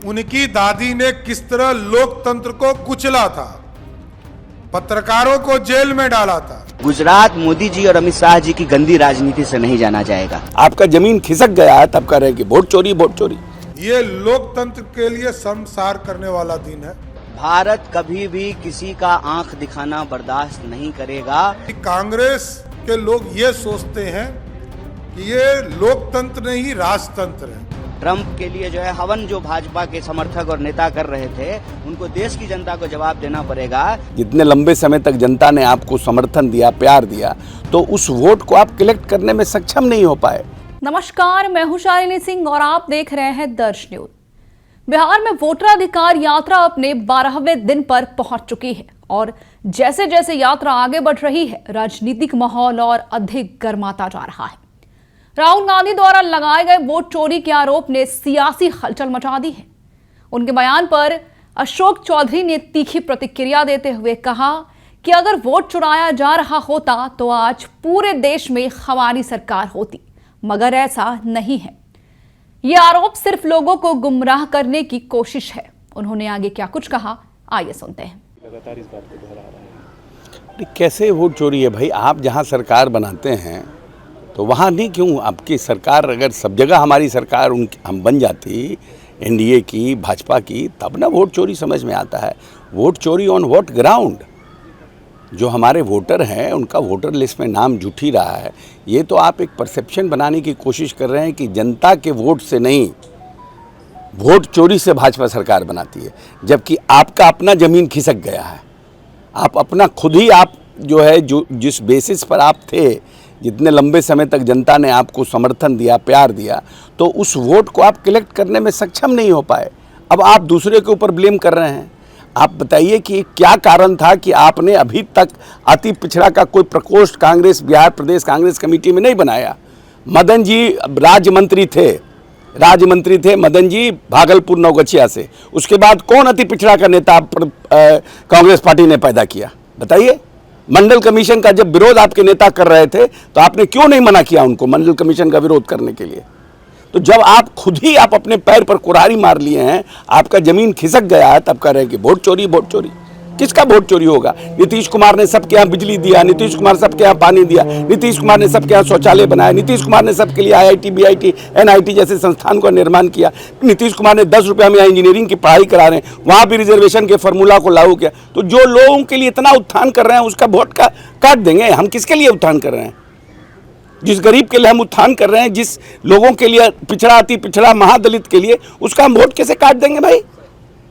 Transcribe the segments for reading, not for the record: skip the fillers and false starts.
उनकी दादी ने किस तरह लोकतंत्र को कुचला था, पत्रकारों को जेल में डाला था। गुजरात मोदी जी और अमित शाह जी की गंदी राजनीति से नहीं जाना जाएगा। आपका जमीन खिसक गया है तब कह रहे हैं कि वोट चोरी वोट चोरी। ये लोकतंत्र के लिए शर्मसार करने वाला दिन है। भारत कभी भी किसी का आंख दिखाना बर्दाश्त नहीं करेगा। कांग्रेस के लोग ये सोचते हैं कि ये लोकतंत्र नहीं राजतंत्र है। ट्रंप के लिए जो है हवन जो भाजपा के समर्थक और नेता कर रहे थे, उनको देश की जनता को जवाब देना पड़ेगा। जितने लंबे समय तक जनता ने आपको समर्थन दिया, प्यार दिया, तो उस वोट को आप कलेक्ट करने में सक्षम नहीं हो पाए। नमस्कार, मैं हूं शालिनी सिंह और आप देख रहे हैं दर्श न्यूज। बिहार में वोटराधिकार यात्रा अपने 12वें दिन पर पहुंच चुकी है और जैसे जैसे यात्रा आगे बढ़ रही है, राजनीतिक माहौल और अधिक गर्माता जा रहा है। राहुल गांधी द्वारा लगाए गए वोट चोरी के आरोप ने सियासी हलचल मचा दी है। उनके बयान पर अशोक चौधरी ने तीखी प्रतिक्रिया देते हुए कहा कि अगर वोट चुराया जा रहा होता तो आज पूरे देश में हमारी सरकार होती, मगर ऐसा नहीं है। ये आरोप सिर्फ लोगों को गुमराह करने की कोशिश है। उन्होंने आगे क्या कुछ कहा, आइए सुनते हैं। लगातार इस बात को दोहरा रहे हैं। कैसे वोट चोरी है भाई? आप जहां सरकार बनाते हैं तो वहाँ नहीं, क्यों आपकी सरकार अगर सब जगह हमारी सरकार हम बन जाती, एनडीए की, भाजपा की, तब ना वोट चोरी समझ में आता है। वोट चोरी ऑन व्हाट ग्राउंड? जो हमारे वोटर हैं उनका वोटर लिस्ट में नाम जुट ही रहा है। ये तो आप एक परसेप्शन बनाने की कोशिश कर रहे हैं कि जनता के वोट से नहीं, वोट चोरी से भाजपा सरकार बनाती है, जबकि आपका अपना ज़मीन खिसक गया है। आप अपना खुद ही आप जो है, जो जिस बेसिस पर आप थे, जितने लंबे समय तक जनता ने आपको समर्थन दिया, प्यार दिया, तो उस वोट को आप कलेक्ट करने में सक्षम नहीं हो पाए। अब आप दूसरे के ऊपर ब्लेम कर रहे हैं। आप बताइए कि क्या कारण था कि आपने अभी तक अति पिछड़ा का कोई प्रकोष्ठ कांग्रेस बिहार प्रदेश कांग्रेस कमेटी में नहीं बनाया? मदन जी राज्य मंत्री थे मदन जी भागलपुर नवगछिया से। उसके बाद कौन अति पिछड़ा का नेता कांग्रेस पार्टी ने पैदा किया? बताइए। मंडल कमीशन का जब विरोध आपके नेता कर रहे थे तो आपने क्यों नहीं मना किया उनको मंडल कमीशन का विरोध करने के लिए? तो जब आप खुद ही आप अपने पैर पर कुल्हाड़ी मार लिए हैं, आपका जमीन खिसक गया है, तब कह रहे हैं कि वोट चोरी वोट चोरी। किसका वोट चोरी होगा? नीतीश कुमार ने सबके यहाँ बिजली दिया, नीतीश कुमार सबके यहाँ पानी दिया, नीतीश कुमार ने सबके यहाँ शौचालय बनाया, नीतीश कुमार ने सबके लिए IIT, BIT, NIT जैसे संस्थान का निर्माण किया, नीतीश कुमार ने 10 रुपये में यहाँ इंजीनियरिंग की पढ़ाई करा रहे हैं, वहाँ भी रिजर्वेशन के फॉर्मूला को लागू किया। तो जो लोगों के लिए इतना उत्थान कर रहे हैं उसका वोट का काट देंगे? हम किसके लिए उत्थान कर रहे हैं? जिस गरीब के लिए हम उत्थान कर रहे हैं, जिस लोगों के लिए पिछड़ा, अति पिछड़ा, महादलित के लिए, उसका हम वोट कैसे काट देंगे भाई?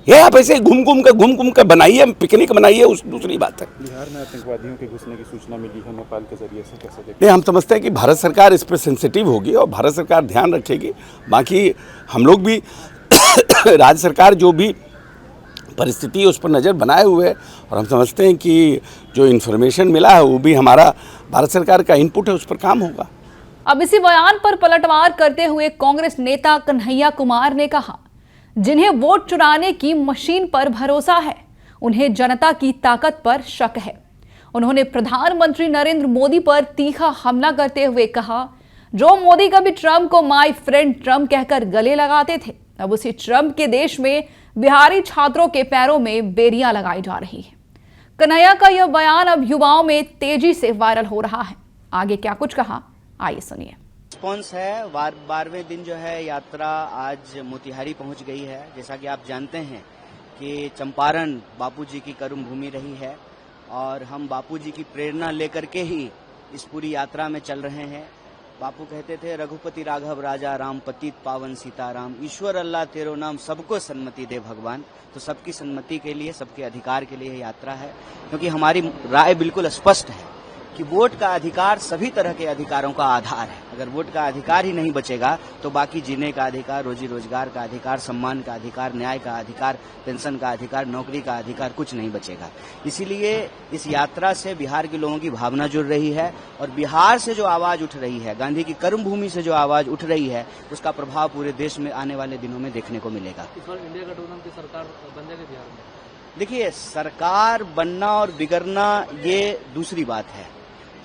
ये आप ऐसे घूम घूम के बनाइए, पिकनिक बनाइए, उस दूसरी बात है। बिहार में आतंकवादियों के घुसने की सूचना मिली है नेपाल के जरिए से, कैसे देखते हैं? नहीं, हम समझते हैं कि भारत सरकार इस पर सेंसिटिव होगी और भारत सरकार ध्यान रखेगी। बाकी हम लोग भी राज्य सरकार जो भी परिस्थिति है उस पर नज़र बनाए हुए है और हम समझते हैं कि जो इन्फॉर्मेशन मिला है वो भी हमारा भारत सरकार का इनपुट है, उस पर काम होगा। अब इसी बयान पर पलटवार करते हुए कांग्रेस नेता कन्हैया कुमार ने कहा, जिन्हें वोट चुराने की मशीन पर भरोसा है, उन्हें जनता की ताकत पर शक है। उन्होंने प्रधानमंत्री नरेंद्र मोदी पर तीखा हमला करते हुए कहा, जो मोदी कभी ट्रंप को माय फ्रेंड ट्रंप कहकर गले लगाते थे, अब उसी ट्रंप के देश में बिहारी छात्रों के पैरों में बेड़ियां लगाई जा रही है। कन्हैया का यह बयान अब युवाओं में तेजी से वायरल हो रहा है। आगे क्या कुछ कहा, आइए सुनिए। रिस्पॉन्स है। 12वें दिन जो है यात्रा आज मोतिहारी पहुंच गई है। जैसा कि आप जानते हैं कि चंपारण बापूजी की कर्म भूमि रही है और हम बापूजी की प्रेरणा लेकर के ही इस पूरी यात्रा में चल रहे हैं। बापू कहते थे, रघुपति राघव राजा राम, पतित पावन सीताराम, ईश्वर अल्लाह तेरो नाम, सबको सन्मति दे भगवान। तो सबकी सन्मति के लिए, सबके अधिकार के लिए यात्रा है, क्योंकि हमारी राय बिल्कुल स्पष्ट है कि वोट का अधिकार सभी तरह के अधिकारों का आधार है। अगर वोट का अधिकार ही नहीं बचेगा तो बाकी जीने का अधिकार, रोजी रोजगार का अधिकार, सम्मान का अधिकार, न्याय का अधिकार, पेंशन का अधिकार, नौकरी का अधिकार, कुछ नहीं बचेगा। इसीलिए इस यात्रा से बिहार के लोगों की भावना जुड़ रही है और बिहार से जो आवाज उठ रही है, गांधी की कर्म भूमि से जो आवाज उठ रही है, उसका प्रभाव पूरे देश में आने वाले दिनों में देखने को मिलेगा। इस बार इंडिया गठबंधन की सरकार बन जाएगी बिहार में? देखिए, सरकार बनना और बिगड़ना ये दूसरी बात है।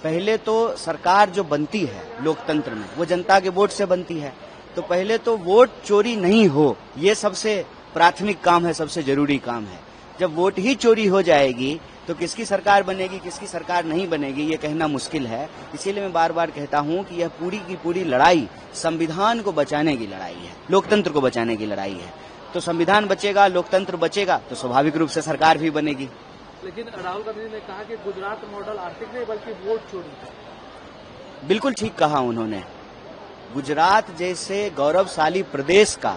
पहले तो सरकार जो बनती है लोकतंत्र में, वो जनता के वोट से बनती है। तो पहले तो वोट चोरी नहीं हो, ये सबसे प्राथमिक काम है, सबसे जरूरी काम है। जब वोट ही चोरी हो जाएगी तो किसकी सरकार बनेगी, किसकी सरकार नहीं बनेगी, ये कहना मुश्किल है। इसीलिए मैं बार बार कहता हूं कि यह पूरी की पूरी लड़ाई संविधान को बचाने की लड़ाई है, लोकतंत्र को बचाने की लड़ाई है। तो संविधान बचेगा, लोकतंत्र बचेगा तो स्वाभाविक रूप से सरकार भी बनेगी। लेकिन राहुल गांधी ने कहा कि गुजरात मॉडल आर्थिक नहीं बल्कि वोट चोरी है। बिल्कुल ठीक कहा उन्होंने। गुजरात जैसे गौरवशाली प्रदेश का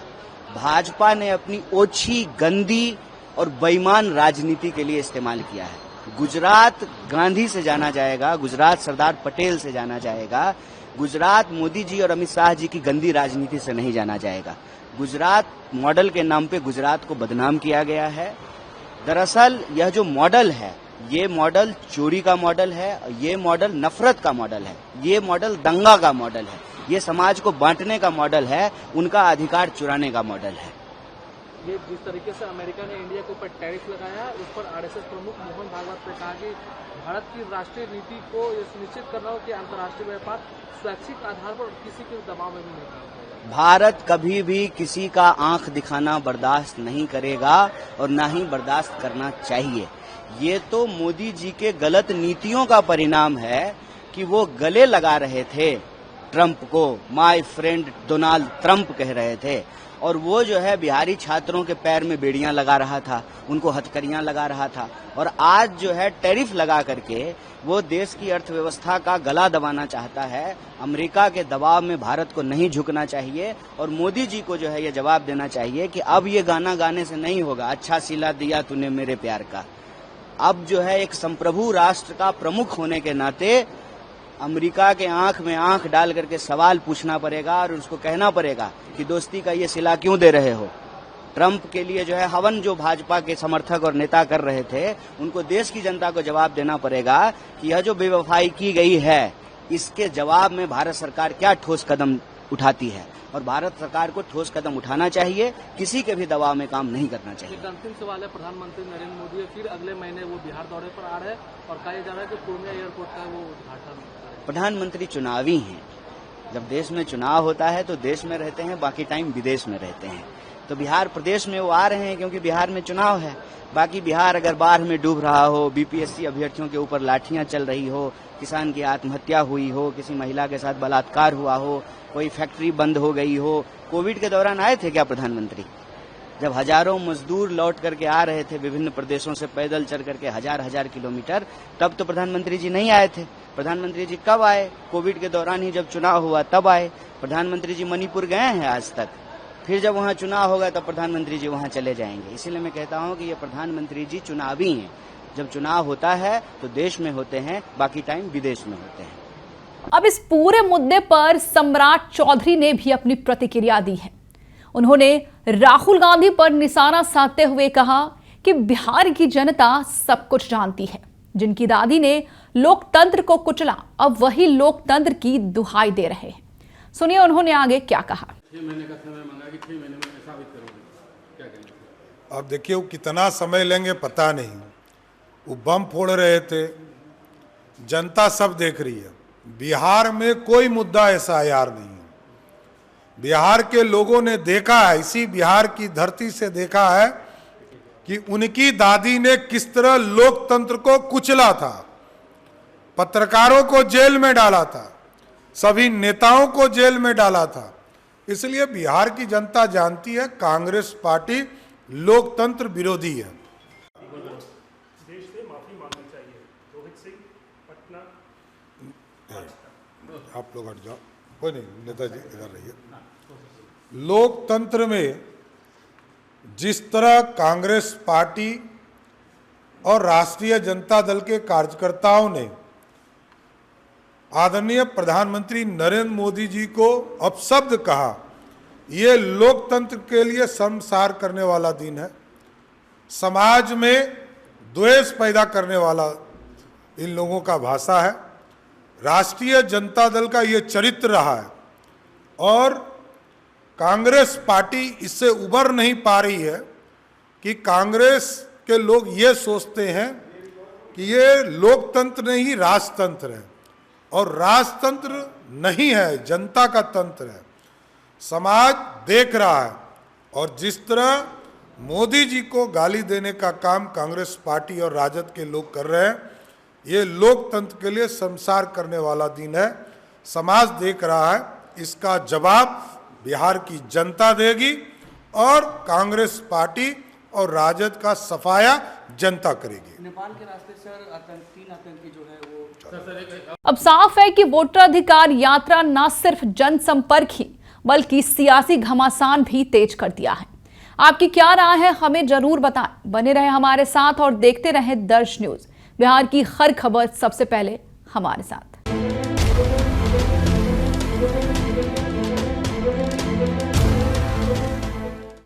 भाजपा ने अपनी ओछी, गंदी और बेईमान राजनीति के लिए इस्तेमाल किया है। गुजरात गांधी से जाना जाएगा, गुजरात सरदार पटेल से जाना जाएगा, गुजरात मोदी जी और अमित शाह जी की गंदी राजनीति से नहीं जाना जाएगा। गुजरात मॉडल के नाम पे गुजरात को बदनाम किया गया है। दरअसल यह जो मॉडल है, ये मॉडल चोरी का मॉडल है, ये मॉडल नफरत का मॉडल है, ये मॉडल दंगा का मॉडल है, ये समाज को बांटने का मॉडल है, उनका अधिकार चुराने का मॉडल है। ये जिस तरीके से अमेरिका ने इंडिया के ऊपर टैरिफ लगाया है, उस पर आरएसएस प्रमुख मोहन भागवत ने कहा कि भारत की राष्ट्रीय नीति को यह सुनिश्चित करना हो कि अंतर्राष्ट्रीय व्यापार स्वैच्छिक आधार पर किसी के दबाव में भी नहीं करना। भारत कभी भी किसी का आंख दिखाना बर्दाश्त नहीं करेगा और ना ही बर्दाश्त करना चाहिए। ये तो मोदी जी के गलत नीतियों का परिणाम है कि वो गले लगा रहे थे ट्रंप को, माय फ्रेंड डोनाल्ड ट्रंप कह रहे थे, और वो जो है बिहारी छात्रों के पैर में बेड़ियां लगा रहा था, उनको हथकड़ियां लगा रहा था, और आज जो है टैरिफ लगा करके वो देश की अर्थव्यवस्था का गला दबाना चाहता है। अमेरिका के दबाव में भारत को नहीं झुकना चाहिए और मोदी जी को जो है ये जवाब देना चाहिए कि अब ये गाना गाने से नहीं होगा, अच्छा सिला दिया तूने मेरे प्यार का। अब जो है एक संप्रभु राष्ट्र का प्रमुख होने के नाते अमेरिका के आंख में आंख डाल करके सवाल पूछना पड़ेगा और उसको कहना पड़ेगा कि दोस्ती का ये सिला क्यों दे रहे हो। ट्रंप के लिए जो है हवन जो भाजपा के समर्थक और नेता कर रहे थे, उनको देश की जनता को जवाब देना पड़ेगा कि यह जो बेवफाई की गई है, इसके जवाब में भारत सरकार क्या ठोस कदम उठाती है, और भारत सरकार को ठोस कदम उठाना चाहिए, किसी के भी दबाव में काम नहीं करना चाहिए। एक अंतिम सवाल है, प्रधानमंत्री नरेंद्र मोदी फिर अगले महीने वो बिहार दौरे पर आ रहे हैं और कहा जा रहा है कि पूर्णिया एयरपोर्ट का वो उद्घाटन। प्रधानमंत्री चुनावी हैं, जब देश में चुनाव होता है तो देश में रहते हैं, बाकी टाइम विदेश में रहते हैं। तो बिहार प्रदेश में वो आ रहे हैं क्योंकि बिहार में चुनाव है। बाकी बिहार अगर बाढ़ में डूब रहा हो, बीपीएससी अभ्यर्थियों के ऊपर लाठियां चल रही हो, किसान की आत्महत्या हुई हो, किसी महिला के साथ बलात्कार हुआ हो, कोई फैक्ट्री बंद हो गई हो, कोविड के दौरान आए थे क्या प्रधानमंत्री? जब हजारों मजदूर लौट करके आ रहे थे विभिन्न प्रदेशों से पैदल चल करके हजार किलोमीटर, तब तो प्रधानमंत्री जी नहीं आए थे। प्रधानमंत्री जी कब आए? कोविड के दौरान ही जब चुनाव हुआ तब आए। प्रधानमंत्री जी मणिपुर गए हैं आज तक, फिर जब वहाँ चुनाव होगा तब प्रधानमंत्री जी वहाँ चले जाएंगे। इसीलिए मैं कहता हूँ कि ये प्रधानमंत्री जी चुनावी हैं। जब चुनाव होता है तो देश में होते हैं, बाकी टाइम विदेश में होते हैं। अब इस पूरे मुद्दे पर सम्राट चौधरी ने भी अपनी प्रतिक्रिया दी है। उन्होंने राहुल गांधी पर निशाना साधते हुए कहा कि बिहार की जनता सब कुछ जानती है। जिनकी दादी ने लोकतंत्र को कुचला, अब वही लोकतंत्र की दुहाई दे रहे हैं। सुनिए उन्होंने आगे क्या कहा। 6 महीने का समय मांगा कि 6 महीने में साबित करोगे, क्या कहेंगे? अब देखिए वो कितना समय लेंगे पता नहीं। वो बम फोड़ रहे थे, जनता सब देख रही है। बिहार में कोई मुद्दा ऐसा यार नहीं है। बिहार के लोगों ने देखा है, इसी बिहार की धरती से देखा है कि उनकी दादी ने किस तरह लोकतंत्र को कुचला था, पत्रकारों को जेल में डाला था, सभी नेताओं को जेल में डाला था। इसलिए बिहार की जनता जानती है कांग्रेस पार्टी लोकतंत्र विरोधी है। देश से माफी मांगनी चाहिए। रोहित सिंह, पटना। आप लोग हट जाओ, कोई नहीं, नेताजी इधर रहिए। लोकतंत्र में जिस तरह कांग्रेस पार्टी और राष्ट्रीय जनता दल के कार्यकर्ताओं ने आदरणीय प्रधानमंत्री नरेंद्र मोदी जी को अपशब्द कहा, ये लोकतंत्र के लिए शर्मसार करने वाला दिन है। समाज में द्वेष पैदा करने वाला इन लोगों का भाषा है। राष्ट्रीय जनता दल का ये चरित्र रहा है और कांग्रेस पार्टी इससे उबर नहीं पा रही है कि कांग्रेस के लोग ये सोचते हैं कि ये लोकतंत्र नहीं राजतंत्र है, और राजतंत्र नहीं है, जनता का तंत्र है। समाज देख रहा है और जिस तरह मोदी जी को गाली देने का काम कांग्रेस पार्टी और राजद के लोग कर रहे हैं। ये लोकतंत्र के लिए शर्मसार करने वाला दिन है। समाज देख रहा है, इसका जवाब बिहार की जनता देगी और कांग्रेस पार्टी और राजद का सफाया जनता करेगी। नेपाल के रास्ते सर 3 आतंकी जो है वो अब साफ है कि वोटराधिकार यात्रा न सिर्फ जनसंपर्क ही बल्कि सियासी घमासान भी तेज कर दिया है। आपकी क्या राय है, हमें जरूर बताएं। बने रहे हमारे साथ और देखते रहें दर्श न्यूज। बिहार की हर खबर सबसे पहले हमारे साथ।